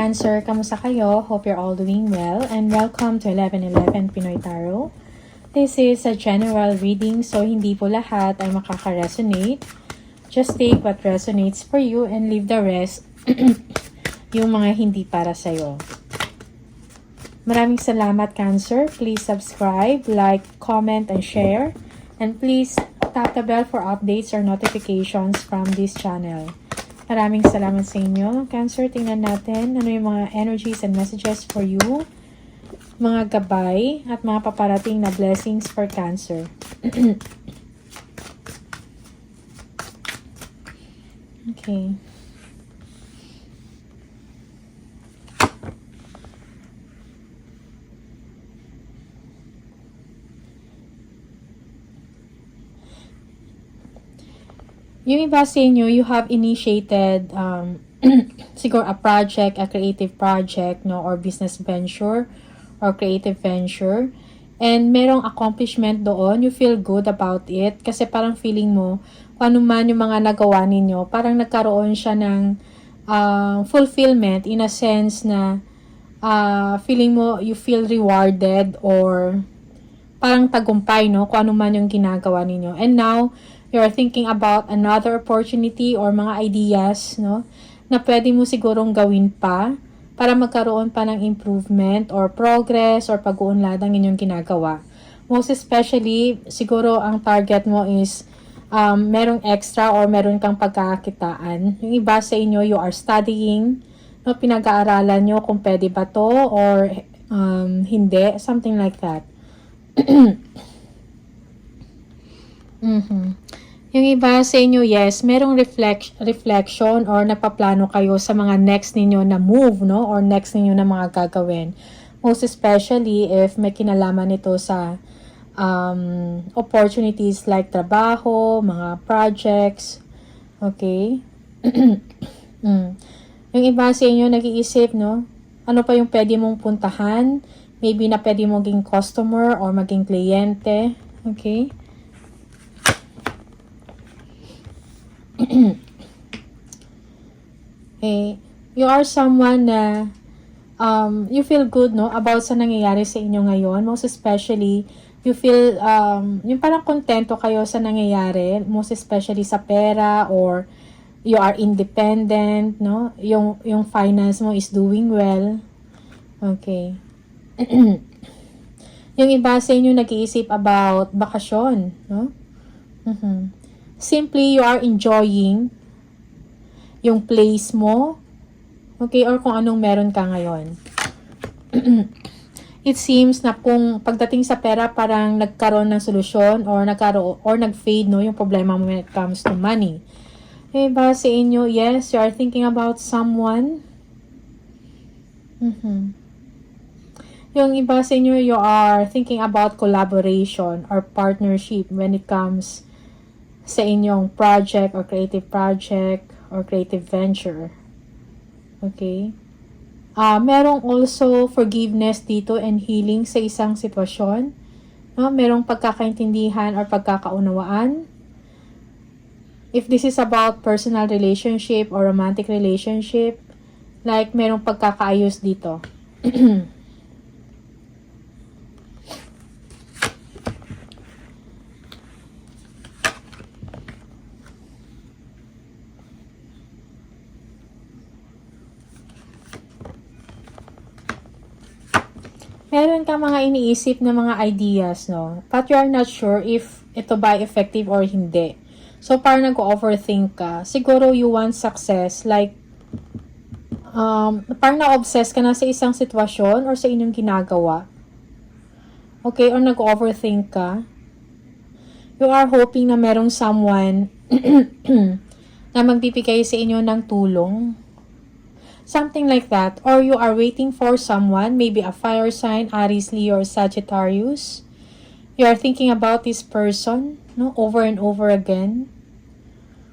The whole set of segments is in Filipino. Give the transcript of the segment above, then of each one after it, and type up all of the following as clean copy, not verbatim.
Cancer, kamusta kayo? Hope you're all doing well and welcome to 1111 Pinoy Tarot. This is a general reading, so hindi po lahat ay makaka-resonate. Just take what resonates for you and leave the rest yung mga hindi para sa'yo. Maraming salamat, Cancer. Please subscribe, like, comment, and share. And please tap the bell for updates or notifications from this channel. Maraming salamat sa inyo, Cancer. Tingnan natin ano yung mga energies and messages for you. Mga gabay at mga paparating na blessings for Cancer. Okay. Yung iba sa inyo, you have initiated siguro a project, a creative project, no, or business venture, or creative venture. And merong accomplishment doon, you feel good about it. Kasi parang feeling mo, kung ano man yung mga nagawa ninyo, parang nagkaroon siya ng fulfillment in a sense na feeling mo, you feel rewarded or parang tagumpay, no, kung ano man yung ginagawa ninyo. And now, you're thinking about another opportunity or mga ideas, no, na pwede mo sigurong gawin pa para magkaroon pa ng improvement or progress or pag-uunlad ang inyong ginagawa. Most especially, siguro ang target mo is merong extra or meron kang pagkakakitaan. Yung iba sa inyo, you are studying, no, pinag-aaralan nyo kung pwede ba to or hindi, something like that. Yung iba sa inyo, yes, merong reflection or napaplano kayo sa mga next ninyo na move, no? Or next ninyo na mga gagawin. Most especially if may kinalaman ito sa opportunities like trabaho, mga projects. Okay? Yung iba sa inyo nag-iisip, no? Ano pa yung pwede mong puntahan? Maybe na pwede mong maging customer or maging kliyente. Okay? You are someone na you feel good, no, about sa nangyayari sa inyo ngayon. Most especially, you feel yung parang kontento kayo sa nangyayari, most especially sa pera or you are independent, no? Yung finance mo is doing well. Okay. Yung iba sa inyo nag-iisip about bakasyon, no? Simply, you are enjoying yung place mo, okay, or kung anong meron ka ngayon. It seems na kung pagdating sa pera, parang nagkaroon ng solusyon or nag-fade, no, yung problema mo when it comes to money. Okay, ba sa inyo, yes, you are thinking about someone. Yung iba sa inyo, you are thinking about collaboration or partnership when it comes sa inyong project or creative venture. Okay? Merong also forgiveness dito and healing sa isang sitwasyon. No? Merong pagkakaintindihan or pagkakaunawaan. If this is about personal relationship or romantic relationship, like merong pagkakaayos dito. Meron kang mga iniisip na mga ideas, no? But you are not sure if ito ba effective or hindi. So, parang nag-overthink ka. Siguro you want success. Like, parang na-obsess ka na sa isang sitwasyon or sa inyong ginagawa. Okay? Or nag-overthink ka. You are hoping na merong someone na magbibigay sa inyo ng tulong. Something like that. Or you are waiting for someone, maybe a fire sign, Aries, Leo, or Sagittarius. You are thinking about this person, no, over and over again.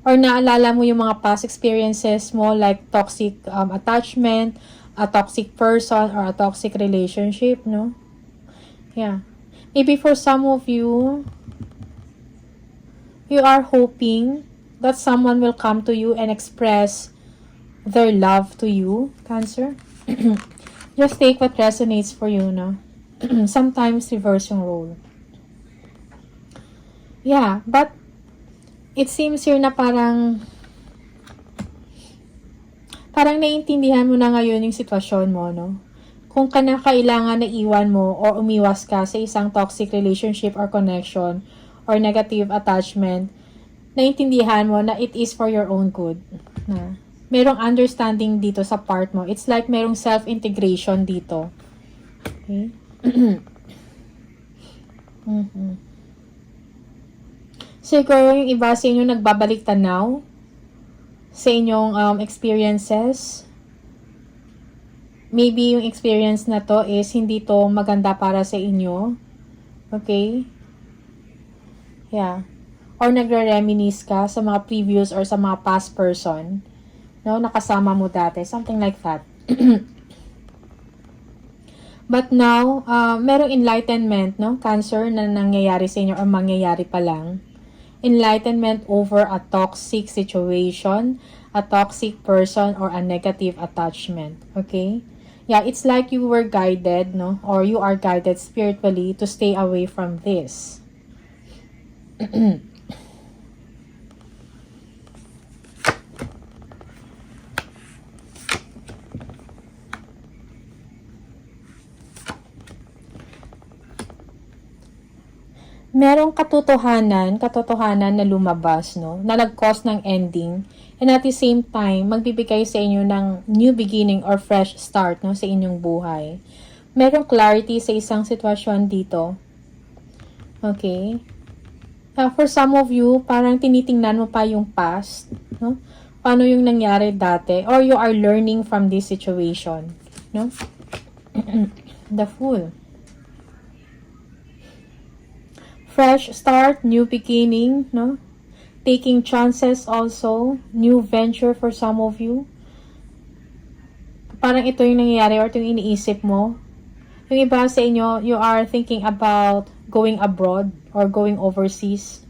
Or naalala mo yung mga past experiences mo like toxic attachment, a toxic person, or a toxic relationship, no? Yeah. Maybe for some of you, you are hoping that someone will come to you and express their love to you, Cancer. Just take what resonates for you, no? Sometimes reverse yung role. Yeah, but it seems here na parang naiintindihan mo na ngayon yung sitwasyon mo, no? Kung kailangan na iwan mo o umiwas ka sa isang toxic relationship or connection or negative attachment, naiintindihan mo na it is for your own good. Na merong understanding dito sa part mo. It's like merong self-integration dito. Okay? Siguro yung iba sa inyo nagbabalik tanaw sa inyong experiences. Maybe yung experience na to is hindi to maganda para sa inyo. Okay? Yeah. Or nagre-reminisce ka sa mga previous or sa mga past person. No? Nakasama mo dati. Something like that. But now, merong enlightenment, no? Cancer na nangyayari sa inyo or mangyayari pa lang. Enlightenment over a toxic situation, a toxic person, or a negative attachment. Okay? Yeah, it's like you were guided, no? Or you are guided spiritually to stay away from this. Merong katotohanan na lumabas, no? Na nag-cause ng ending. And at the same time, magbibigay sa inyo ng new beginning or fresh start, no? Sa inyong buhay. Merong clarity sa isang sitwasyon dito. Okay? For some of you, parang tinitingnan mo pa yung past, no? Paano yung nangyari dati? Or you are learning from this situation, no? The Fool. Fresh start, new beginning, no? Taking chances also, new venture for some of you. Parang ito yung nangyayari or ito yung iniisip mo. Yung iba sa inyo, you are thinking about going abroad or going overseas.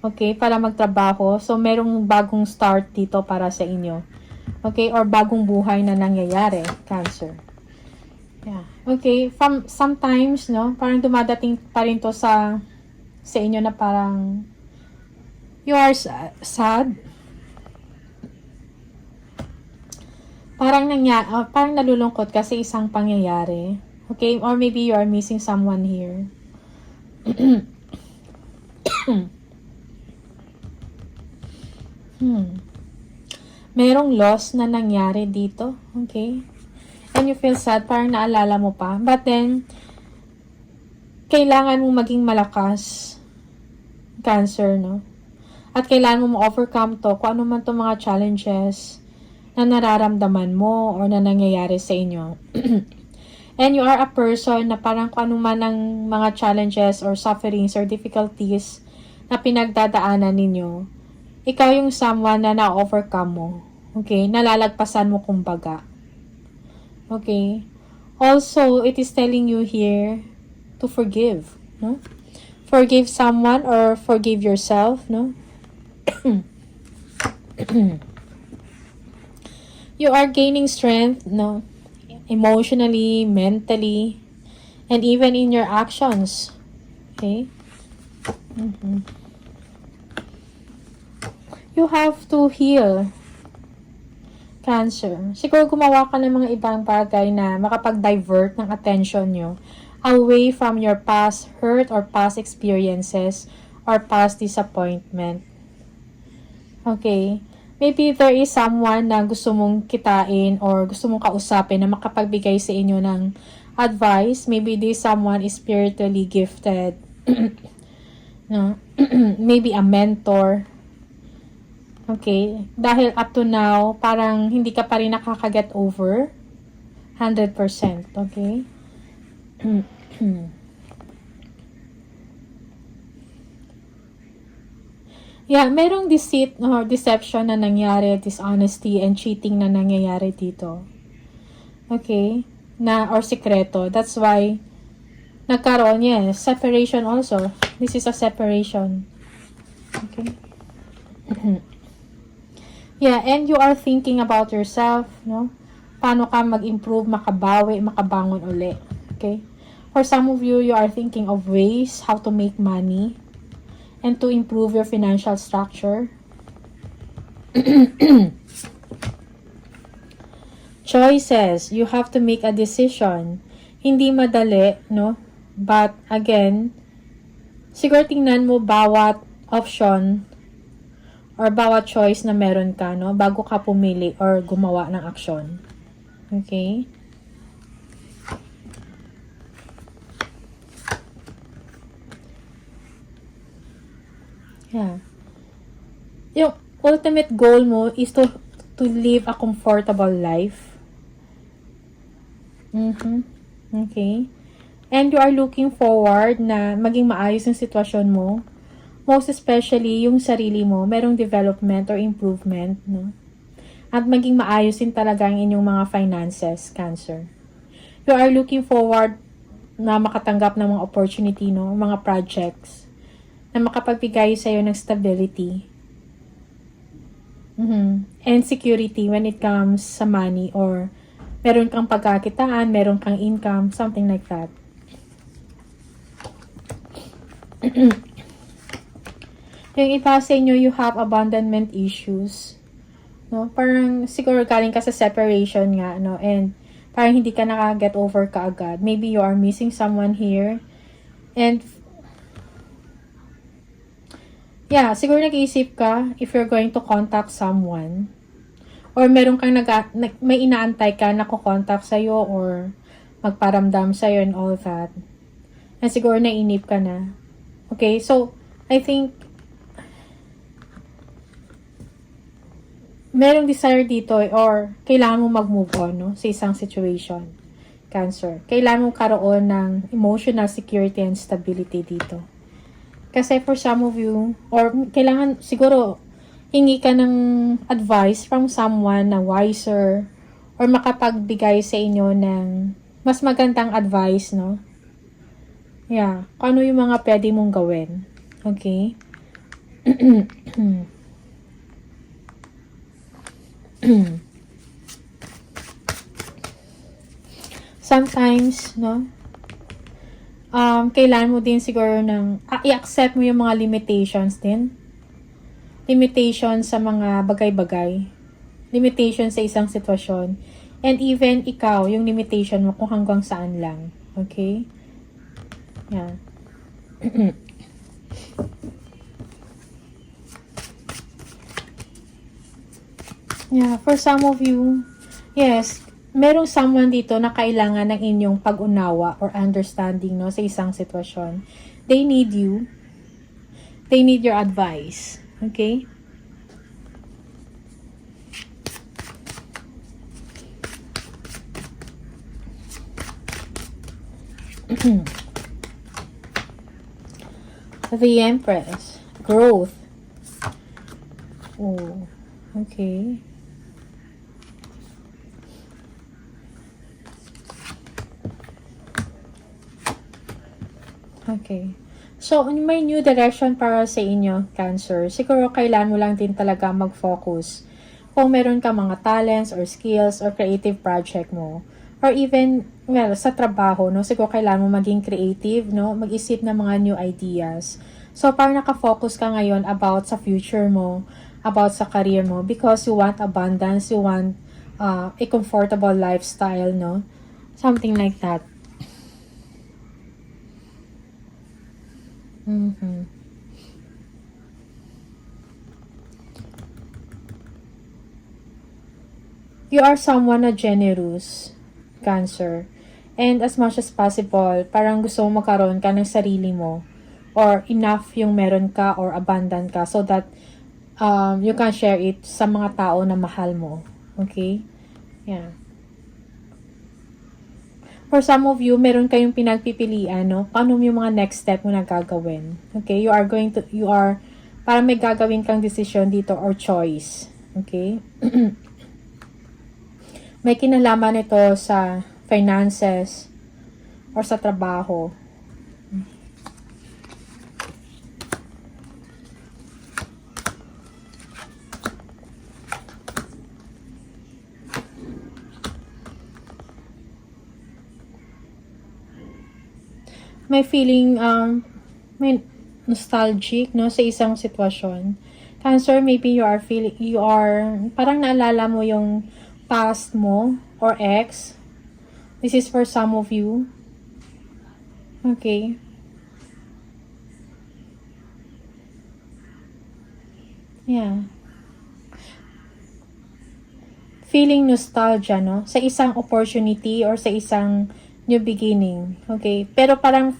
Okay, para magtrabaho. So, merong bagong start dito para sa inyo. Okay, or bagong buhay na nangyayari, Cancer. Yeah. Okay, sometimes, no, parang dumadating pa rin to sa inyo na parang you are sad. Parang nalulungkot kasi isang pangyayari. Okay, or maybe you are missing someone here. Merong loss na nangyari dito. Okay? And you feel sad, parang naalala mo pa. But then, kailangan mong maging malakas, Cancer, no? At kailangan mo ma-overcome to, kung ano man to mga challenges na nararamdaman mo or na nangyayari sa inyo. And you are a person na parang kung ano man ang mga challenges or sufferings or difficulties na pinagdadaanan ninyo, ikaw yung someone na na-overcome mo. Okay? Nalalagpasan mo kumbaga. Okay? Also, it is telling you here to forgive, no? Forgive someone or forgive yourself, no? You are gaining strength, no? Emotionally, mentally, and even in your actions. Okay? You have to heal, Cancer. Siguro gumawa ka ng mga ibang bagay na makapag-divert ng attention nyo away from your past hurt or past experiences or past disappointment. Okay? Maybe there is someone na gusto mong kitain or gusto mong kausapin na makapagbigay sa inyo ng advice. Maybe this someone is spiritually gifted. No? Maybe a mentor. Okay? Dahil up to now, parang hindi ka pa rin nakaka-get over 100%. Okay? Yeah, merong deceit or deception na nangyari, dishonesty and cheating na nangyayari dito. Okay? Or sikreto. That's why nagkaroon, yes, separation also. This is a separation. Okay? Yeah, and you are thinking about yourself, no? paano ka mag-improve, makabawi, makabangon uli. Okay? For some of you, you are thinking of ways how to make money and to improve your financial structure. Choices. You have to make a decision. Hindi madali, no? But, again, siguro tingnan mo bawat option or bawat choice na meron ka, no? Bago ka pumili or gumawa ng aksyon. Okay? Yeah. Yung ultimate goal mo is to live a comfortable life. Okay. And you are looking forward na maging maayos yung sitwasyon mo. Most especially, yung sarili mo, merong development or improvement, no? At maging maayos din talaga ang inyong mga finances, Cancer. You are looking forward na makatanggap ng mga opportunity, no? Mga projects na makapagbigay sa'yo ng stability. And security when it comes sa money or meron kang pagkakitaan, meron kang income, something like that. Yung iba sa inyo, you have abandonment issues. No? Parang siguro galing ka sa separation nga, no? And parang hindi ka naka-get over kaagad. Maybe you are missing someone here. And yeah, siguro nag-iisip ka if you're going to contact someone. Or meron kang may inaantay ka na kukontak sa'yo or magparamdam sa'yo and all that. And siguro nainip ka na. Okay, so I think merong desire dito or kailangan mo mag-move on, no, sa isang situation. Cancer. Kailangan mo karoon ng emotional security and stability dito. Kasi for some of you, or kailangan siguro hingi ka ng advice from someone na wiser or makapagbigay sa inyo ng mas magandang advice, no? Yeah. Kung ano yung mga pwede mong gawin. Okay? Sometimes, no? Kailangan mo din siguro ng i-accept mo yung mga limitations din. Limitation sa mga bagay-bagay. Limitation sa isang sitwasyon. And even ikaw, yung limitation mo kung hanggang saan lang. Okay? Yeah. Yeah, for some of you, yes, merong someone dito na kailangan ng inyong pag-unawa or understanding, no, sa isang sitwasyon. They need you. They need your advice. Okay? The Empress. Growth. Oh, okay. Okay. So, may new direction para sa inyo, Cancer. Siguro kailan mo lang din talaga mag-focus. Kung meron ka mga talents or skills or creative project mo. Or even, well, sa trabaho, no? Siguro kailan mo maging creative, no? Mag-isip ng mga new ideas. So, parang nakafocus ka ngayon about sa future mo, about sa career mo, because you want abundance, you want a comfortable lifestyle, no? Something like that. You are someone na generous, Cancer. And as much as possible, parang gusto mo magkaroon ka ng sarili mo or enough yung meron ka or abundant ka so that you can share it sa mga tao na mahal mo. Okay? Yeah. For some of you, meron kayong pinagpipilian, no? Paano yung mga next step mo na gagawin? Okay? Para may gagawin kang decision dito or choice. Okay? May kinalaman ito sa finances or sa trabaho. may feeling, may nostalgic, no, sa isang sitwasyon. Cancer, maybe you are, parang naalala mo yung past mo, or ex. This is for some of you. Okay. Yeah. Feeling nostalgia, no? Sa isang opportunity or sa isang new beginning. Okay? Pero parang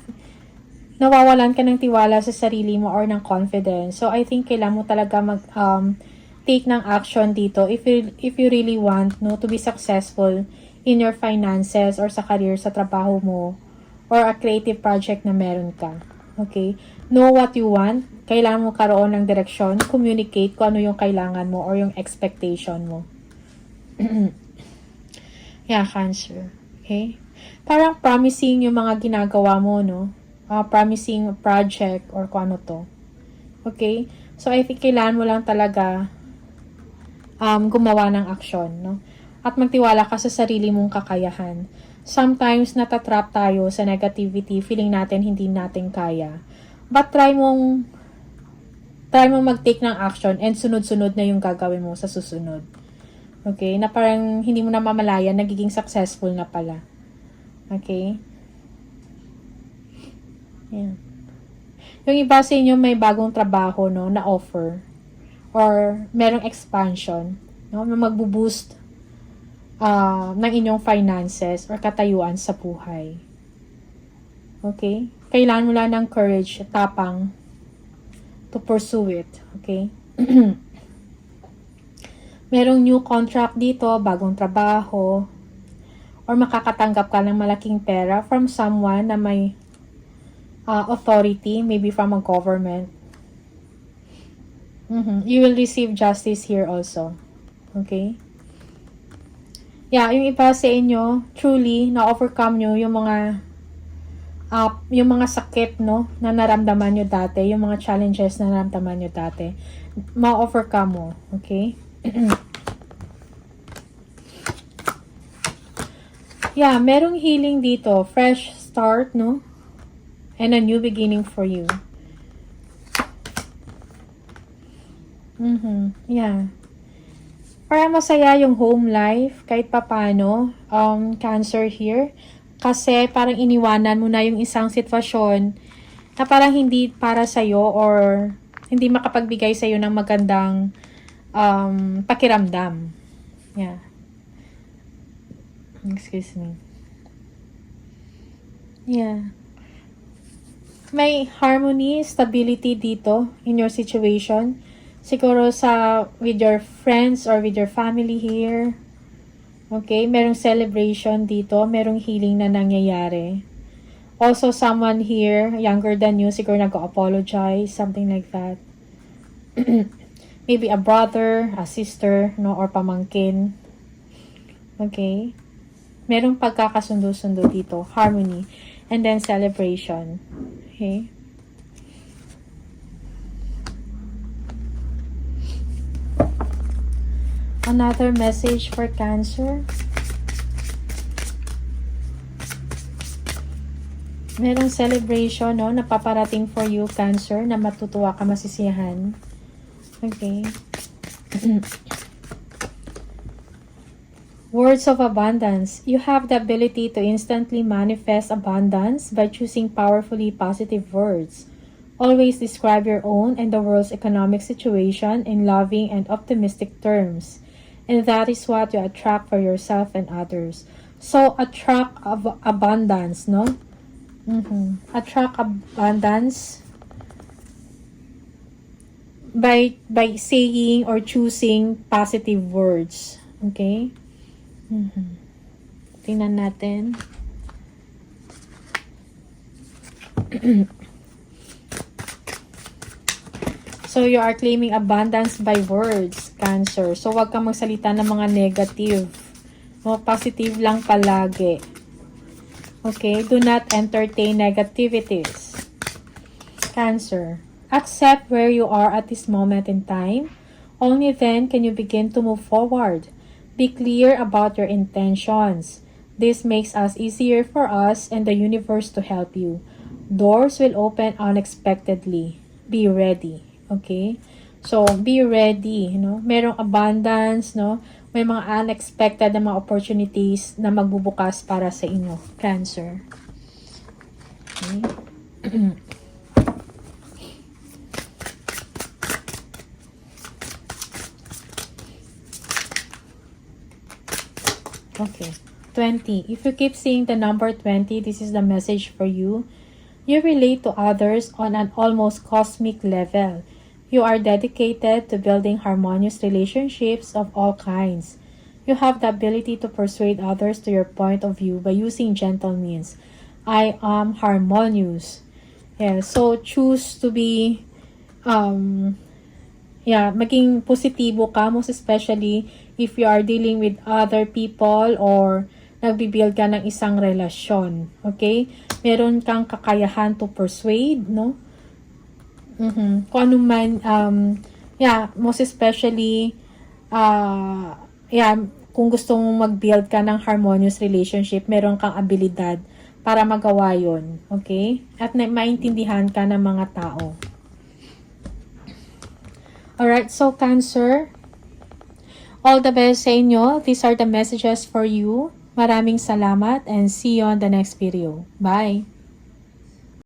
nawawalan ka ng tiwala sa sarili mo or ng confidence. So, I think kailangan mo talaga take ng action dito if you really want, no, to be successful in your finances or sa career, sa trabaho mo, or a creative project na meron ka. Okay? Know what you want. Kailangan mo karoon ng direksyon. Communicate kung ano yung kailangan mo or yung expectation mo. Yeah, Cancer. Okay? Parang promising yung mga ginagawa mo, no? Promising project or kung ano to. Okay? So, I think kailangan mo lang talaga gumawa ng aksyon, no? At magtiwala ka sa sarili mong kakayahan. Sometimes, natatrap tayo sa negativity, feeling natin hindi natin kaya. But try mong mag-take ng action and sunod-sunod na yung gagawin mo sa susunod. Okay? Na parang hindi mo na mamalayan, nagiging successful na pala. Okay? Yeah. Yung iba sa inyo may bagong trabaho, no, na offer or merong expansion, no, na magbo-boost ng inyong finances or katayuan sa buhay. Okay? Kailangan mo lang ng courage, tapang to pursue it. Okay? Merong new contract dito, bagong trabaho, or makakatanggap ka ng malaking pera from someone na may authority, maybe from a government. You will receive justice here also. Okay? Yeah, yung iba sa inyo, truly, na-overcome nyo yung mga sakit, no, na naramdaman nyo dati, yung mga challenges na naramdaman nyo dati, ma-overcome mo. Okay? Yeah, merong healing dito. Fresh start, no? And a new beginning for you. Yeah. Para masaya yung home life, kahit papano, Cancer here. Kasi parang iniwanan mo na yung isang sitwasyon na parang hindi para sa'yo or hindi makapagbigay sa'yo ng magandang pakiramdam. Yeah. Excuse me. Yeah. May harmony, stability dito in your situation. Siguro with your friends or with your family here. Okay, merong celebration dito, merong healing na nangyayari. Also, someone here, younger than you, siguro nag-apologize, something like that. Maybe a brother, a sister, no, or pamangkin. Okay. Merong pagkakasundo-sundo dito, harmony, and then celebration. Okay. Another message for Cancer. Merong celebration, no, na paparating for you, Cancer, na matutuwa ka, masisiyahan. Okay. Words of abundance. You have the ability to instantly manifest abundance by choosing powerfully positive words. Always describe your own and the world's economic situation in loving and optimistic terms. And that is what you attract for yourself and others. So, attract abundance, no? Attract abundance by saying or choosing positive words. Okay? Tingnan natin. So, you are claiming abundance by words, Cancer. So, wag kang magsalita ng mga negative. No, positive lang palagi. Okay? Do not entertain negativities. Cancer. Accept where you are at this moment in time. Only then can you begin to move forward. Be clear about your intentions. This makes us easier for us and the universe to help you. Doors will open unexpectedly. Be ready. Okay? So, be ready, merong abundance, may mga unexpected na mga opportunities na magbubukas para sa inyo, Cancer. Okay? Okay. 20. If you keep seeing the number 20, this is the message for you. You relate to others on an almost cosmic level. You are dedicated to building harmonious relationships of all kinds. You have the ability to persuade others to your point of view by using gentle means. I am harmonious. Yeah, so choose to be maging positibo ka, most especially if you are dealing with other people or nagbi-build ka ng isang relasyon. Okay? Meron kang kakayahan to persuade, no? Kung ano man, most especially, kung gusto mong mag-build ka ng harmonious relationship, meron kang abilidad para magawa yon. Okay? At maintindihan ka ng mga tao. Alright, so Cancer, all the best sa inyo. These are the messages for you. Maraming salamat and see you on the next video. Bye!